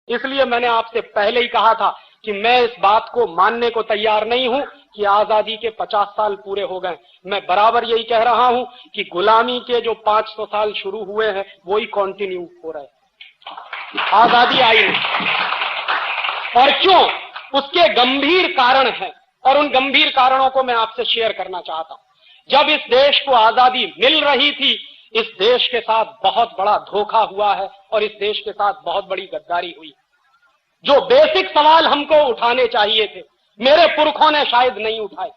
इसलिए मैंने आपसे पहले ही कहा था कि मैं इस बात को मानने को तैयार नहीं हूं कि आजादी के 50 साल पूरे हो गए। मैं बराबर यही कह रहा हूं कि गुलामी के जो 500 साल शुरू हुए हैं वो ही कंटिन्यू हो रहे हैं, आजादी आई नहीं। और क्यों? उसके गंभीर कारण हैं और उन गंभीर कारणों को मैं आपसे शेयर करना चाहता हूं। जब इस देश को आजादी मिल रही थी, इस देश के साथ बहुत बड़ा धोखा हुआ है और इस देश के साथ बहुत बड़ी गद्दारी हुई। जो बेसिक सवाल हमको उठाने चाहिए थे, मेरे पुरखों ने शायद नहीं उठाए,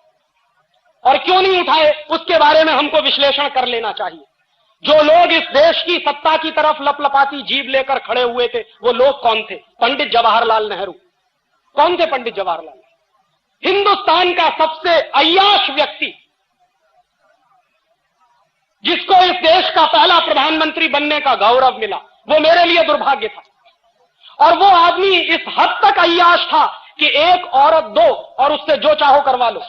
और क्यों नहीं उठाए उसके बारे में हमको विश्लेषण कर लेना चाहिए। जो लोग इस देश की सत्ता की तरफ लपलपाती जीभ लेकर खड़े हुए थे, वो लोग कौन थे? पंडित जवाहरलाल नेहरू। कौन थे पंडित जवाहरलाल? हिंदुस्तान का सबसे अय्याश व्यक्ति, जिसको इस देश का पहला प्रधानमंत्री बनने का गौरव मिला, वो मेरे लिए दुर्भाग्य था। और वो आदमी इस हद तक अय्याश था कि एक औरत दो और उससे जो चाहो करवा लो।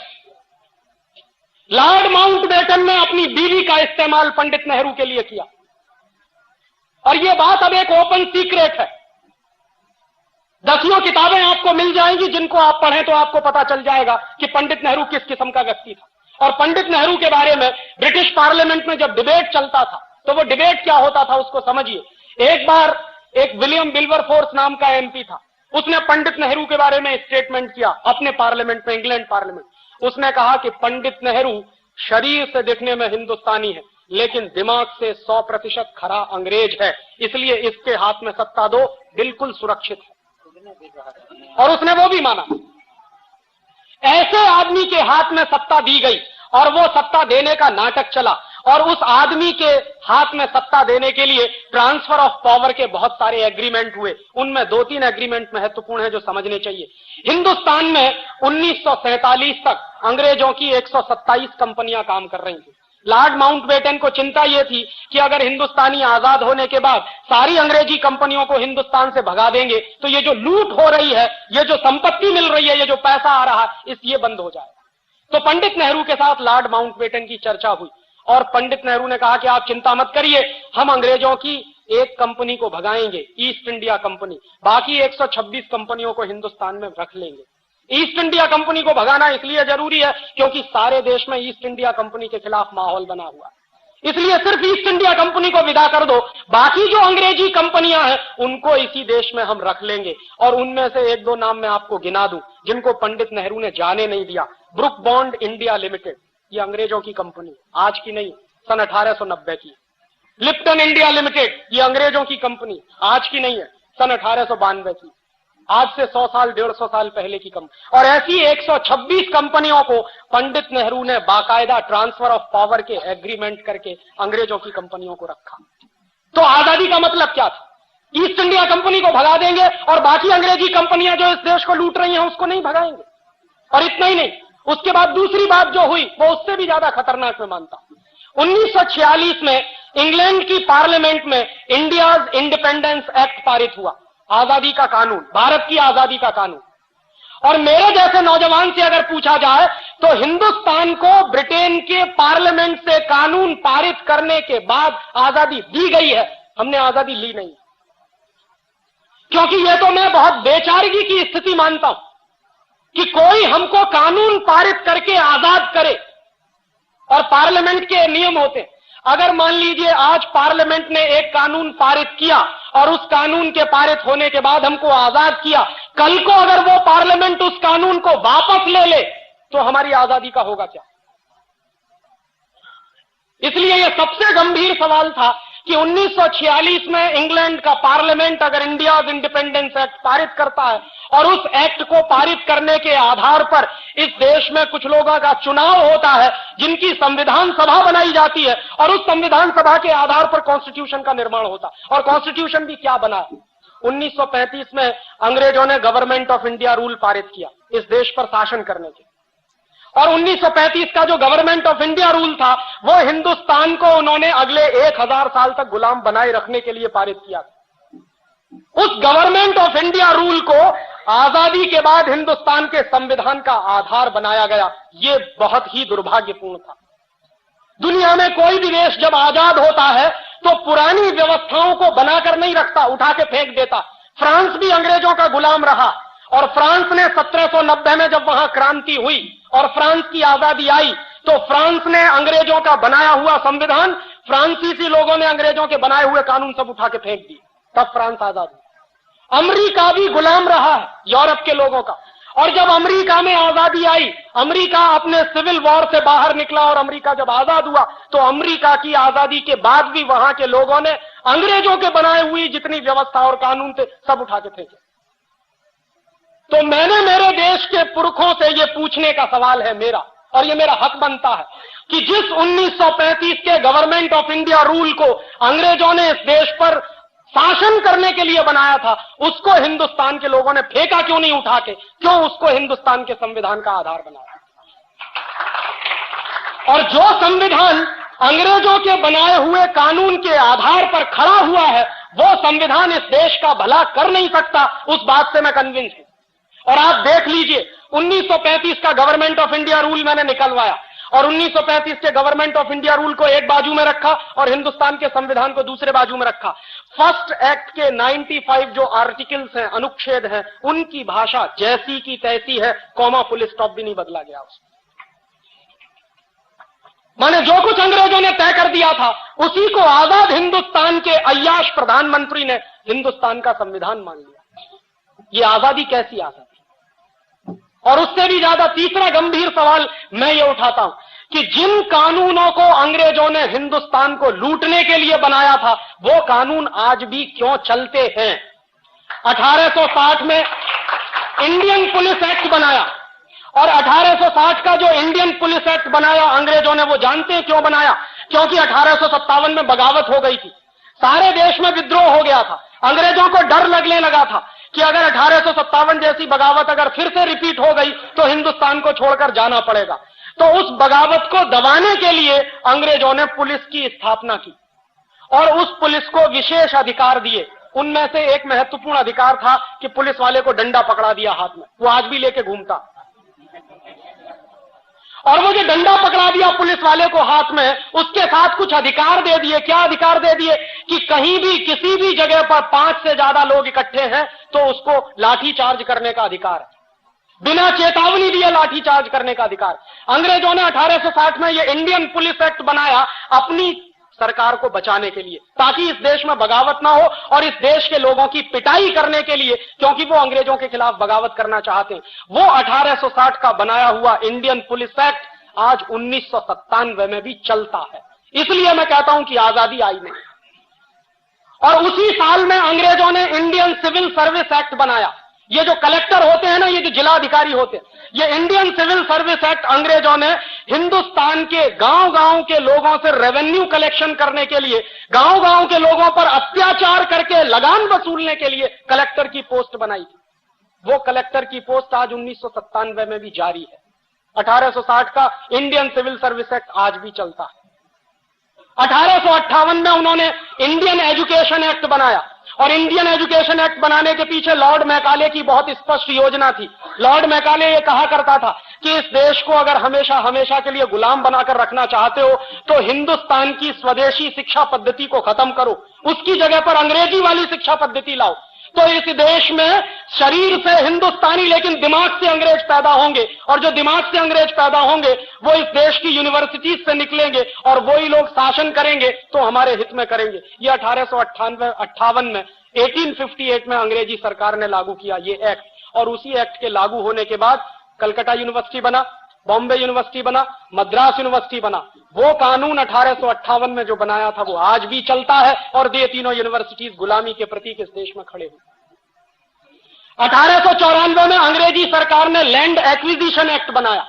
लॉर्ड माउंटबेटन ने अपनी बीवी का इस्तेमाल पंडित नेहरू के लिए किया, और ये बात अब एक ओपन सीक्रेट है। दसियों किताबें आपको मिल जाएंगी, जिनको आप पढ़ें तो आपको पता चल जाएगा कि पंडित नेहरू किस किस्म का व्यक्ति था। और पंडित नेहरू के बारे में ब्रिटिश पार्लियामेंट में जब डिबेट चलता था, तो वो डिबेट क्या होता था उसको समझिए। एक बार एक विलियम विल्बरफोर्स नाम का एमपी था, उसने पंडित नेहरू के बारे में स्टेटमेंट किया अपने पार्लियामेंट में, इंग्लैंड पार्लियामेंट। उसने कहा कि पंडित नेहरू शरीर से दिखने में हिंदुस्तानी है, लेकिन दिमाग से 100% खरा अंग्रेज है, इसलिए इसके हाथ में सत्ता दो, बिल्कुल सुरक्षित है। और उसने वो भी माना। ऐसे आदमी के हाथ में सत्ता दी गई और वो सत्ता देने का नाटक चला, और उस आदमी के हाथ में सत्ता देने के लिए ट्रांसफर ऑफ पावर के बहुत सारे एग्रीमेंट हुए। उनमें 2-3 एग्रीमेंट महत्वपूर्ण है जो समझने चाहिए। हिंदुस्तान में 1947 तक अंग्रेजों की 127 कंपनियां काम कर रही थी। लॉर्ड माउंटबेटन को चिंता यह थी कि अगर हिंदुस्तानी आजाद होने के बाद सारी अंग्रेजी कंपनियों को हिंदुस्तान से भगा देंगे तो ये जो लूट हो रही है, ये जो संपत्ति मिल रही है, ये जो पैसा आ रहा है, ये बंद हो जाएगा। तो पंडित नेहरू के साथ लॉर्ड माउंटबेटन की चर्चा हुई और पंडित नेहरू ने कहा कि आप चिंता मत करिए, हम अंग्रेजों की एक कंपनी को भगाएंगे, ईस्ट इंडिया कंपनी, बाकी 126 कंपनियों को हिंदुस्तान में रख लेंगे। ईस्ट इंडिया कंपनी को भगाना इसलिए जरूरी है क्योंकि सारे देश में ईस्ट इंडिया कंपनी के खिलाफ माहौल बना हुआ है, इसलिए सिर्फ ईस्ट इंडिया कंपनी को विदा कर दो, बाकी जो अंग्रेजी कंपनियां हैं उनको इसी देश में हम रख लेंगे। और उनमें से 1-2 नाम मैं आपको गिना दूं जिनको पंडित नेहरू ने जाने नहीं दिया। ब्रुक बॉन्ड इंडिया लिमिटेड, ये अंग्रेजों की कंपनी, आज की नहीं, सन 1890 की। लिप्टन इंडिया लिमिटेड, ये अंग्रेजों की कंपनी, आज की नहीं है, सन 1892 की, आज से 100 साल 150 साल पहले की कंपनी। और ऐसी 126 कंपनियों को पंडित नेहरू ने बाकायदा ट्रांसफर ऑफ पावर के एग्रीमेंट करके अंग्रेजों की कंपनियों को रखा। तो आजादी का मतलब क्या था? ईस्ट इंडिया कंपनी को भगा देंगे और बाकी अंग्रेजी कंपनियां जो इस देश को लूट रही हैं उसको नहीं भगाएंगे। और इतना ही नहीं, उसके बाद दूसरी बात जो हुई वो उससे भी ज्यादा खतरनाक मैं मानता हूं। 1946 में इंग्लैंड की पार्लियामेंट में इंडियाज इंडिपेंडेंस एक्ट पारित हुआ, आजादी का कानून, भारत की आजादी का कानून। और मेरे जैसे नौजवान से अगर पूछा जाए तो हिंदुस्तान को ब्रिटेन के पार्लियामेंट से कानून पारित करने के बाद आजादी दी गई है, हमने आजादी ली नहीं। क्योंकि यह तो मैं बहुत बेचारगी की स्थिति मानता हूं कि कोई हमको कानून पारित करके आजाद करे। और पार्लियामेंट के नियम होते हैं, अगर मान लीजिए आज पार्लियामेंट ने एक कानून पारित किया और उस कानून के पारित होने के बाद हमको आजाद किया, कल को अगर वो पार्लियामेंट उस कानून को वापस ले ले तो हमारी आजादी का होगा क्या? इसलिए यह सबसे गंभीर सवाल था कि 1946 में इंग्लैंड का पार्लियामेंट अगर इंडियाज इंडिपेंडेंस एक्ट पारित करता है और उस एक्ट को पारित करने के आधार पर इस देश में कुछ लोगों का चुनाव होता है, जिनकी संविधान सभा बनाई जाती है, और उस संविधान सभा के आधार पर कॉन्स्टिट्यूशन का निर्माण होता है। और कॉन्स्टिट्यूशन भी क्या बना है? 1935 में अंग्रेजों ने गवर्नमेंट ऑफ इंडिया रूल पारित किया इस देश पर शासन करने के, और 1935 का जो गवर्नमेंट ऑफ इंडिया रूल था वो हिंदुस्तान को उन्होंने अगले 1000 साल तक गुलाम बनाए रखने के लिए पारित किया। उस गवर्नमेंट ऑफ इंडिया रूल को आजादी के बाद हिंदुस्तान के संविधान का आधार बनाया गया। ये बहुत ही दुर्भाग्यपूर्ण था। दुनिया में कोई भी देश जब आजाद होता है तो पुरानी व्यवस्थाओं को बनाकर नहीं रखता, उठा के फेंक देता। फ्रांस भी अंग्रेजों का गुलाम रहा और फ्रांस ने 1790 में जब वहां क्रांति हुई और फ्रांस की आजादी आई तो फ्रांस ने अंग्रेजों का बनाया हुआ संविधान, फ्रांसीसी लोगों ने अंग्रेजों के बनाए हुए कानून सब उठा के फेंक दिए, तब फ्रांस आजाद हुआ। अमेरिका भी गुलाम रहा है यूरोप के लोगों का, और जब अमेरिका में आजादी आई, अमेरिका अपने सिविल वॉर से बाहर निकला और अमेरिका जब आजाद हुआ तो अमेरिका की आजादी के बाद भी वहां के लोगों ने अंग्रेजों के बनाए हुई जितनी व्यवस्था और कानून थे सब उठा के फेंके। तो मैंने मेरे देश के पुरखों से यह पूछने का सवाल है मेरा, और यह मेरा हक बनता है कि जिस 1935 के गवर्नमेंट ऑफ इंडिया रूल को अंग्रेजों ने इस देश पर शासन करने के लिए बनाया था, उसको हिंदुस्तान के लोगों ने फेंका क्यों नहीं उठा के, क्यों उसको हिंदुस्तान के संविधान का आधार बनाया? और जो संविधान अंग्रेजों के बनाए हुए कानून के आधार पर खड़ा हुआ है, वो संविधान इस देश का भला कर नहीं सकता, उस बात से मैं कन्विंस हूं। और आप देख लीजिए 1935 का गवर्नमेंट ऑफ इंडिया रूल मैंने निकलवाया और 1935 के गवर्नमेंट ऑफ इंडिया रूल को एक बाजू में रखा और हिंदुस्तान के संविधान को दूसरे बाजू में रखा। फर्स्ट एक्ट के 95 जो आर्टिकल्स हैं, अनुच्छेद हैं, उनकी भाषा जैसी की तैसी है, कॉमा फुल स्टॉप भी नहीं बदला गया उसमें। माने जो कुछ अंग्रेजों ने तय कर दिया था उसी को आजाद हिंदुस्तान के अय्याश प्रधानमंत्री ने हिंदुस्तान का संविधान मान लिया। ये आजादी कैसी आजादी? और उससे भी ज्यादा तीसरा गंभीर सवाल मैं ये उठाता हूं कि जिन कानूनों को अंग्रेजों ने हिंदुस्तान को लूटने के लिए बनाया था वो कानून आज भी क्यों चलते हैं? 1860 में इंडियन पुलिस एक्ट बनाया और 1860 का जो इंडियन पुलिस एक्ट बनाया अंग्रेजों ने, वो जानते हैं क्यों बनाया? क्योंकि 1857 में बगावत हो गई थी, सारे देश में विद्रोह हो गया था। अंग्रेजों को डर लगने लगा था कि अगर 1857 जैसी बगावत अगर फिर से रिपीट हो गई तो हिंदुस्तान को छोड़कर जाना पड़ेगा। तो उस बगावत को दबाने के लिए अंग्रेजों ने पुलिस की स्थापना की और उस पुलिस को विशेष अधिकार दिए। उनमें से एक महत्वपूर्ण अधिकार था कि पुलिस वाले को डंडा पकड़ा दिया हाथ में, वो आज भी लेके घूमता। और वो जो डंडा पकड़ा दिया पुलिस वाले को हाथ में, उसके साथ कुछ अधिकार दे दिए। क्या अधिकार दे दिए? कि कहीं भी किसी भी जगह पर 5 से ज्यादा लोग इकट्ठे हैं तो उसको लाठी चार्ज करने का अधिकार है, बिना चेतावनी दिए लाठी चार्ज करने का अधिकार। अंग्रेजों ने 1860 में ये इंडियन पुलिस एक्ट बनाया अपनी सरकार को बचाने के लिए, ताकि इस देश में बगावत ना हो और इस देश के लोगों की पिटाई करने के लिए, क्योंकि वो अंग्रेजों के खिलाफ बगावत करना चाहते हैं। वो 1860 का बनाया हुआ इंडियन पुलिस एक्ट आज 1997 में भी चलता है। इसलिए मैं कहता हूं कि आजादी आई नहीं। और उसी साल में अंग्रेजों ने इंडियन सिविल सर्विस एक्ट बनाया। ये जो कलेक्टर होते हैं ना, ये जो जिलाधिकारी होते हैं, ये इंडियन सिविल सर्विस एक्ट अंग्रेजों ने हिंदुस्तान के गांव-गांव के लोगों से रेवेन्यू कलेक्शन करने के लिए, गांव-गांव के लोगों पर अत्याचार करके लगान वसूलने के लिए कलेक्टर की पोस्ट बनाई थी। वो कलेक्टर की पोस्ट आज 1997 में भी जारी है। 1860 का इंडियन सिविल सर्विस एक्ट आज भी चलता है। 1858 में उन्होंने इंडियन एजुकेशन एक्ट बनाया और इंडियन एजुकेशन एक्ट बनाने के पीछे लॉर्ड मैकाले की बहुत स्पष्ट योजना थी। लॉर्ड मैकाले ये कहा करता था कि इस देश को अगर हमेशा हमेशा के लिए गुलाम बनाकर रखना चाहते हो तो हिंदुस्तान की स्वदेशी शिक्षा पद्धति को खत्म करो, उसकी जगह पर अंग्रेजी वाली शिक्षा पद्धति लाओ। तो इस देश में शरीर से हिंदुस्तानी लेकिन दिमाग से अंग्रेज पैदा होंगे, और जो दिमाग से अंग्रेज पैदा होंगे वो इस देश की यूनिवर्सिटीज से निकलेंगे और वही लोग शासन करेंगे तो हमारे हित में करेंगे। ये 1858 में 1858 में अंग्रेजी सरकार ने लागू किया ये एक्ट, और उसी एक्ट के लागू होने के बाद कलकत्ता यूनिवर्सिटी बना, बॉम्बे यूनिवर्सिटी बना, मद्रास यूनिवर्सिटी बना। वो कानून 1858 में जो बनाया था वो आज भी चलता है और ये तीनों यूनिवर्सिटीज गुलामी के प्रतीक इस देश में खड़े हुए। 1894 में अंग्रेजी सरकार ने लैंड एक्विजिशन एक्ट बनाया,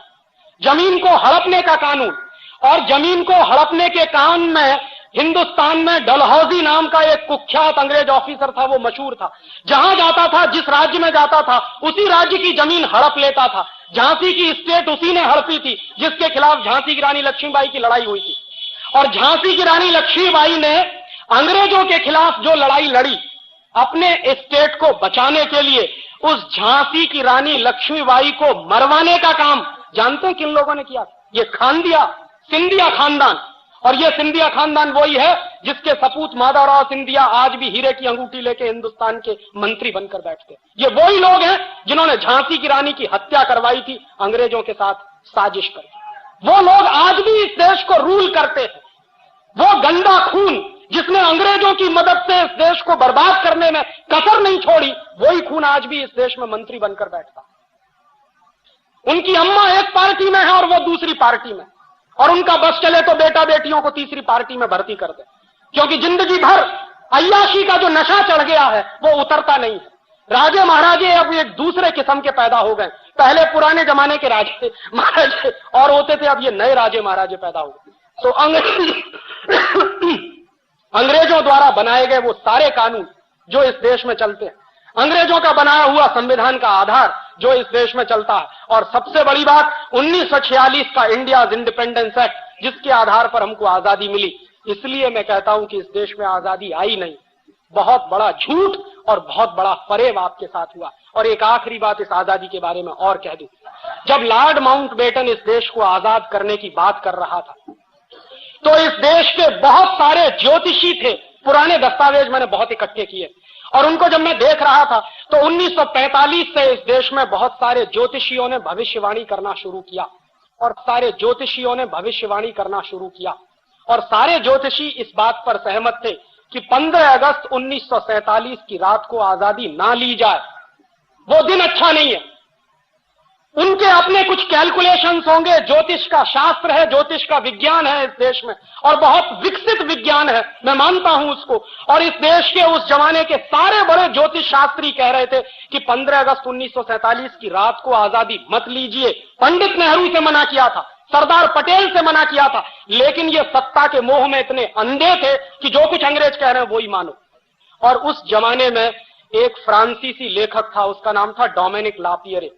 जमीन को हड़पने का कानून। और जमीन को हड़पने के काम में हिंदुस्तान में डलहौजी नाम का एक कुख्यात अंग्रेज ऑफिसर था, वो मशहूर था। जहां जाता था, जिस राज्य में जाता था, उसी राज्य की जमीन हड़प लेता था। झांसी की स्टेट उसी ने हड़पी थी जिसके खिलाफ झांसी की रानी लक्ष्मीबाई की लड़ाई हुई थी। और झांसी की रानी लक्ष्मीबाई ने अंग्रेजों के खिलाफ जो लड़ाई लड़ी अपने स्टेट को बचाने के लिए, उस झांसी की रानी लक्ष्मीबाई को मरवाने का काम जानते हैं किन लोगों ने किया? ये खानदिया सिंधिया खानदान। और ये सिंधिया खानदान वही है जिसके सपूत माधवराव सिंधिया आज भी हीरे की अंगूठी लेके हिंदुस्तान के मंत्री बनकर बैठते। ये वही लोग हैं जिन्होंने झांसी की रानी की हत्या करवाई थी अंग्रेजों के साथ साजिश करके। वो लोग आज भी इस देश को रूल करते हैं। वो गंदा खून जिसने अंग्रेजों की मदद से इस देश को बर्बाद करने में कसर नहीं छोड़ी, वही खून आज भी इस देश में मंत्री बनकर बैठता। उनकी अम्मा एक पार्टी में है और वो दूसरी पार्टी में, और उनका बस चले तो बेटा बेटियों को तीसरी पार्टी में भर्ती कर दे, क्योंकि जिंदगी भर अय्याशी का जो नशा चढ़ गया है वो उतरता नहीं है। राजे महाराजे अब एक दूसरे किस्म के पैदा हो गए। पहले पुराने जमाने के राजे महाराजे और होते थे, अब ये नए राजे महाराजे पैदा हो गए। तो अंग्रेजों द्वारा बनाए गए वो सारे कानून जो इस देश में चलते हैं, अंग्रेजों का बनाया हुआ संविधान का आधार जो इस देश में चलता है, और सबसे बड़ी बात 1946 का इंडिया इंडिपेंडेंस एक्ट जिसके आधार पर हमको आजादी मिली। इसलिए मैं कहता हूं कि इस देश में आजादी आई नहीं, बहुत बड़ा झूठ और बहुत बड़ा फरेब आपके साथ हुआ। और एक आखिरी बात इस आजादी के बारे में और कह दूं, जब लॉर्ड माउंटबेटन इस देश को आजाद करने की बात कर रहा था तो इस देश के बहुत सारे ज्योतिषी थे, पुराने दस्तावेज मैंने बहुत इकट्ठे किए, और उनको जब मैं देख रहा था तो 1945 से इस देश में बहुत सारे ज्योतिषियों ने भविष्यवाणी करना शुरू किया, और सारे ज्योतिषियों ने भविष्यवाणी करना शुरू किया, और सारे ज्योतिषी इस बात पर सहमत थे कि 15 अगस्त 1947 की रात को आजादी ना ली जाए, वो दिन अच्छा नहीं है। उनके अपने कुछ कैलकुलेशंस होंगे, ज्योतिष का शास्त्र है, ज्योतिष का विज्ञान है इस देश में, और बहुत विकसित विज्ञान है, मैं मानता हूं उसको। और इस देश के उस जमाने के सारे बड़े ज्योतिष शास्त्री कह रहे थे कि 15 अगस्त 1947 की रात को आजादी मत लीजिए। पंडित नेहरू से मना किया था, सरदार पटेल से मना किया था, लेकिन ये सत्ता के मोह में इतने अंधे थे कि जो कुछ अंग्रेज कह रहे हैं वो ही मानो। और उस जमाने में एक फ्रांसीसी लेखक था, उसका नाम था डोमिनिक लापियरे।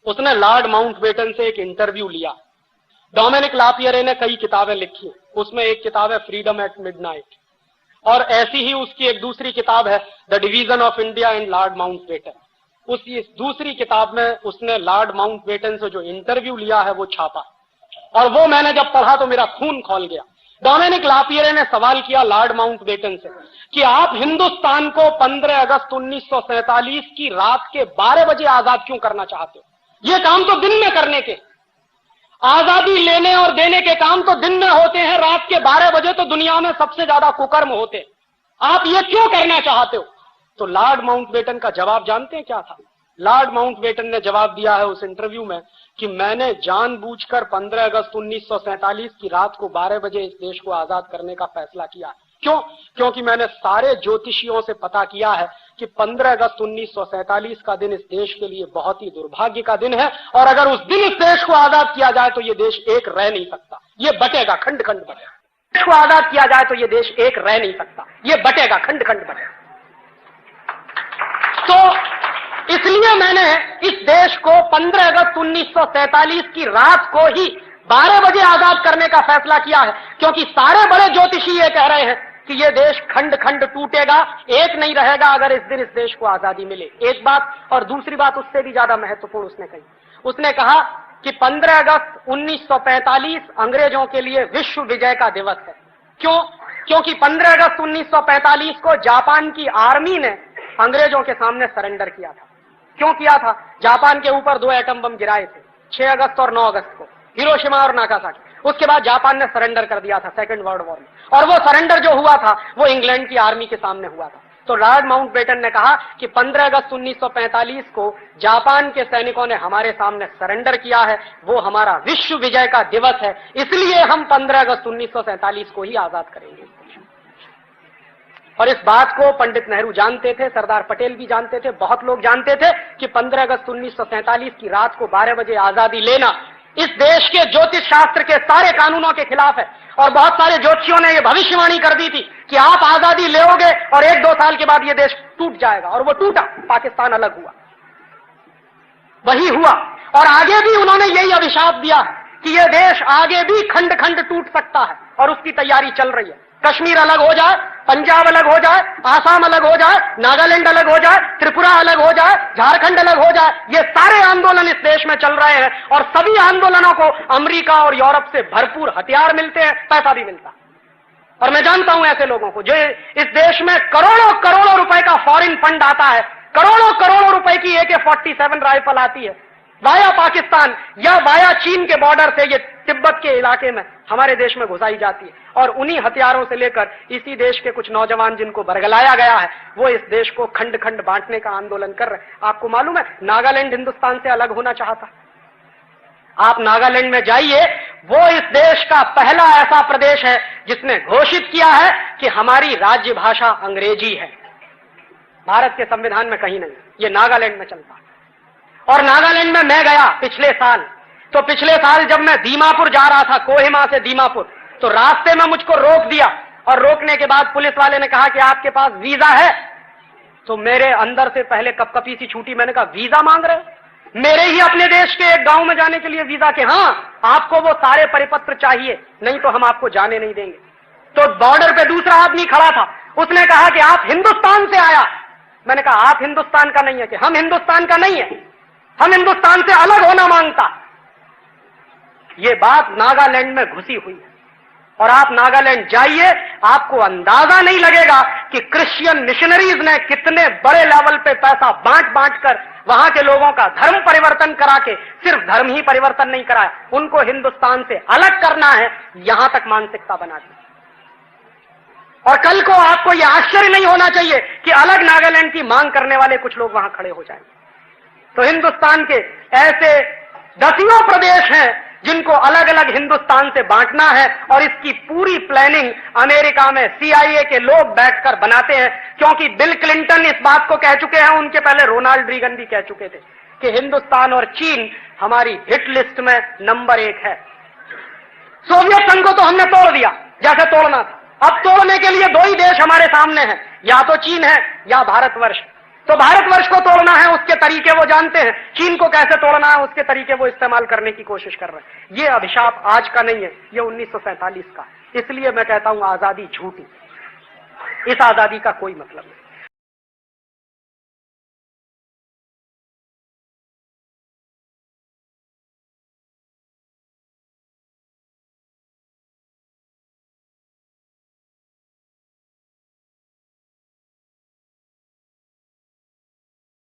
उसने लॉर्ड माउंटबेटन से एक इंटरव्यू लिया। डोमिनिक लापियरे ने कई किताबें लिखी, उसमें एक किताब है फ्रीडम एट मिडनाइट, और ऐसी ही उसकी एक दूसरी किताब है the division of India and Lord Mountbatten. उसी दूसरी किताब में उसने लॉर्ड माउंटबेटन से जो इंटरव्यू लिया है वो छापा, और वो मैंने जब पढ़ा तो मेरा खून खौल गया। डोमिनिक लापियरे ने सवाल किया लॉर्ड माउंटबेटन से कि आप हिंदुस्तान को 15 अगस्त 1947 की रात के 12 बजे आजाद क्यों करना चाहते हो? ये काम तो दिन में करने के, आजादी लेने और देने के काम तो दिन में होते हैं, रात के 12 बजे तो दुनिया में सबसे ज्यादा कुकर्म होते हैं, आप ये क्यों करना चाहते हो? तो लॉर्ड माउंटबेटन का जवाब जानते हैं क्या था? लॉर्ड माउंटबेटन ने जवाब दिया है उस इंटरव्यू में कि मैंने जानबूझकर 15 अगस्त 1947 की रात को 12 बजे इस देश को आजाद करने का फैसला किया। क्यों? क्योंकि मैंने सारे ज्योतिषियों से पता किया है कि 15 अगस्त 1947 का दिन इस देश के लिए बहुत ही दुर्भाग्य का दिन है, और अगर उस दिन इस देश को आजाद किया जाए तो ये देश एक रह नहीं सकता, ये बटेगा, खंड खंड बटेगा। देश को आजाद किया जाए तो ये देश एक रह नहीं सकता, ये बटेगा, खंड खंड बटेगा। तो इसलिए मैंने इस देश को 15 अगस्त 1947 की रात को ही 12 बजे आजाद करने का फैसला किया है, क्योंकि सारे बड़े ज्योतिषी ये कह रहे हैं कि ये देश खंड खंड टूटेगा, एक नहीं रहेगा अगर इस दिन इस देश को आजादी मिले। एक बात, और दूसरी बात उससे भी ज्यादा महत्वपूर्ण उसने कही, उसने कहा कि 15 अगस्त 1945 अंग्रेजों के लिए विश्व विजय का दिवस है। क्यों? क्योंकि 15 अगस्त 1945 को जापान की आर्मी ने अंग्रेजों के सामने सरेंडर किया था। क्यों किया था? जापान के ऊपर 2 एटम बम गिराए थे 6 अगस्त और 9 अगस्त को, हिरोशिमा और नागासाकी। उसके बाद जापान ने सरेंडर कर दिया था सेकेंड वर्ल्ड वॉर में, और वो सरेंडर जो हुआ था वो इंग्लैंड की आर्मी के सामने हुआ था। तो लॉर्ड माउंटबेटन ने कहा कि 15 अगस्त 1945 को जापान के सैनिकों ने हमारे सामने सरेंडर किया है, वो हमारा विश्व विजय का दिवस है, इसलिए हम 15 अगस्त 1947 को ही आजाद करेंगे। और इस बात को पंडित नेहरू जानते थे, सरदार पटेल भी जानते थे, बहुत लोग जानते थे कि 15 अगस्त 1947 की रात को 12 बजे आजादी लेना इस देश के ज्योतिष शास्त्र के सारे कानूनों के खिलाफ है। और बहुत सारे ज्योतिषियों ने यह भविष्यवाणी कर दी थी कि आप आजादी लोगे और 1-2 साल के बाद यह देश टूट जाएगा, और वो टूटा, पाकिस्तान अलग हुआ, वही हुआ। और आगे भी उन्होंने यही अभिशाप दिया कि यह देश आगे भी खंड खंड टूट सकता है, और उसकी तैयारी चल रही है। कश्मीर अलग हो जाए, पंजाब अलग हो जाए, आसाम अलग हो जाए, नागालैंड अलग हो जाए, त्रिपुरा अलग हो जाए, झारखंड अलग हो जाए, ये सारे आंदोलन इस देश में चल रहे हैं और सभी आंदोलनों को अमेरिका और यूरोप से भरपूर हथियार मिलते हैं, पैसा भी मिलता है। और मैं जानता हूं ऐसे लोगों को जो इस देश में करोड़ों करोड़ों रुपए का फॉरेन फंड आता है, करोड़ों करोड़ों रुपए की AK-47 राइफल आती है वाया पाकिस्तान या वाया चीन के बॉर्डर से ये तिब्बत के इलाके में हमारे देश में घुसाई जाती है, और उन्हीं हथियारों से लेकर इसी देश के कुछ नौजवान जिनको बरगलाया गया है वो इस देश को खंड खंड बांटने का आंदोलन कर रहे हैं। आपको मालूम है नागालैंड हिंदुस्तान से अलग होना चाहता। आप नागालैंड में जाइए, वो इस देश का पहला ऐसा प्रदेश है जिसने घोषित किया है कि हमारी राज्य भाषा अंग्रेजी है। भारत के संविधान में कहीं नहीं, ये नागालैंड में चलता। और नागालैंड में मैं गया पिछले साल, तो पिछले साल जब मैं दीमापुर जा रहा था, कोहिमा से दीमापुर, तो रास्ते में मुझको रोक दिया और रोकने के बाद पुलिस वाले ने कहा कि आपके पास वीजा है। तो मेरे अंदर से पहले कपकपी सी छूटी, मैंने कहा वीजा मांग रहे हो? मेरे ही अपने देश के एक गांव में जाने के लिए वीजा के? हाँ, आपको वो सारे परिपत्र चाहिए, नहीं तो हम आपको जाने नहीं देंगे। तो बॉर्डर पे दूसरा आदमी खड़ा था, उसने कहा कि आप हिंदुस्तान से आया। मैंने कहा आप हिंदुस्तान का नहीं है? कि हम हिंदुस्तान का नहीं है, हम हिंदुस्तान से अलग होना मांगता। ये बात नागालैंड में घुसी हुई है और आप नागालैंड जाइए, आपको अंदाजा नहीं लगेगा कि क्रिश्चियन मिशनरीज ने कितने बड़े लेवल पे पैसा बांट बांट कर वहां के लोगों का धर्म परिवर्तन करा के, सिर्फ धर्म ही परिवर्तन नहीं कराया, उनको हिंदुस्तान से अलग करना है, यहां तक मानसिकता बना दी। और कल को आपको यह आश्चर्य नहीं होना चाहिए कि अलग नागालैंड की मांग करने वाले कुछ लोग वहां खड़े हो जाएंगे। तो हिंदुस्तान के ऐसे दसियों प्रदेश हैं जिनको अलग अलग हिंदुस्तान से बांटना है, और इसकी पूरी प्लानिंग अमेरिका में CIA के लोग बैठकर बनाते हैं, क्योंकि बिल क्लिंटन इस बात को कह चुके हैं, उनके पहले रोनाल्ड रीगन भी कह चुके थे कि हिंदुस्तान और चीन हमारी हिट लिस्ट में नंबर 1 है। सोवियत संघ को तो हमने तोड़ दिया जैसे तोड़ना था, अब तोड़ने के लिए 2 ही देश हमारे सामने हैं, या तो चीन है या भारतवर्ष। तो भारतवर्ष को तोड़ना है, उसके तरीके वो जानते हैं, चीन को कैसे तोड़ना है उसके तरीके वो इस्तेमाल करने की कोशिश कर रहे हैं। ये अभिशाप आज का नहीं है, ये 1947 का। इसलिए मैं कहता हूं आजादी झूठी, इस आजादी का कोई मतलब नहीं।